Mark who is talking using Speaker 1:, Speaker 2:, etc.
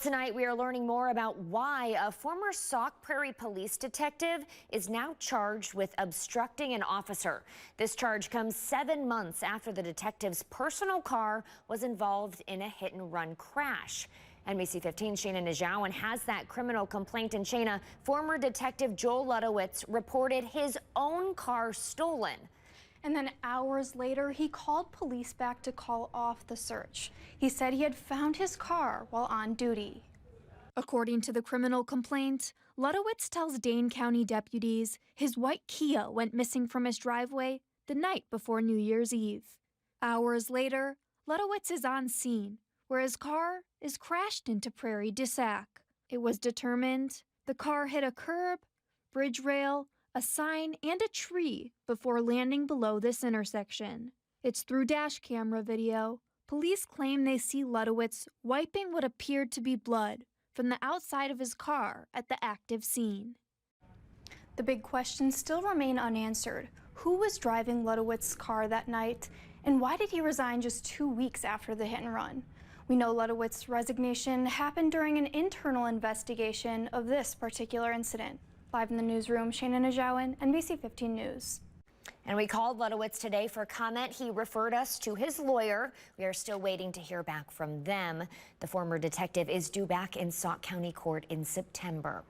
Speaker 1: Tonight, we are learning more about why a former Sauk Prairie police detective is now charged with obstructing an officer. This charge comes 7 months after the detective's personal car was involved in a hit-and-run crash. NBC 15's Shayna Najawan has that criminal complaint. And Shayna, former detective Joel Ludowitz reported his own car stolen.
Speaker 2: And then hours later, he called police back to call off the search. He said he had found his car while on duty. According to the criminal complaint, Ludowitz tells Dane County deputies his white Kia went missing from his driveway the night before New Year's Eve. Hours later, Ludowitz is on scene, where his car is crashed into Prairie de Sauk. It was determined the car hit a curb, bridge rail, a sign, and a tree before landing below this intersection. It's through dash camera video. Police claim they see Ludowitz wiping what appeared to be blood from the outside of his car at the active scene. The big questions still remain unanswered. Who was driving Ludowitz's car that night, and why did he resign just 2 weeks after the hit and run? We know Ludowitz's resignation happened during an internal investigation of this particular incident. Live in the newsroom, Shayna Najawan, NBC 15 News.
Speaker 1: And we called Ludowitz today for comment. He referred us to his lawyer. We are still waiting to hear back from them. The former detective is due back in Sauk County Court in September.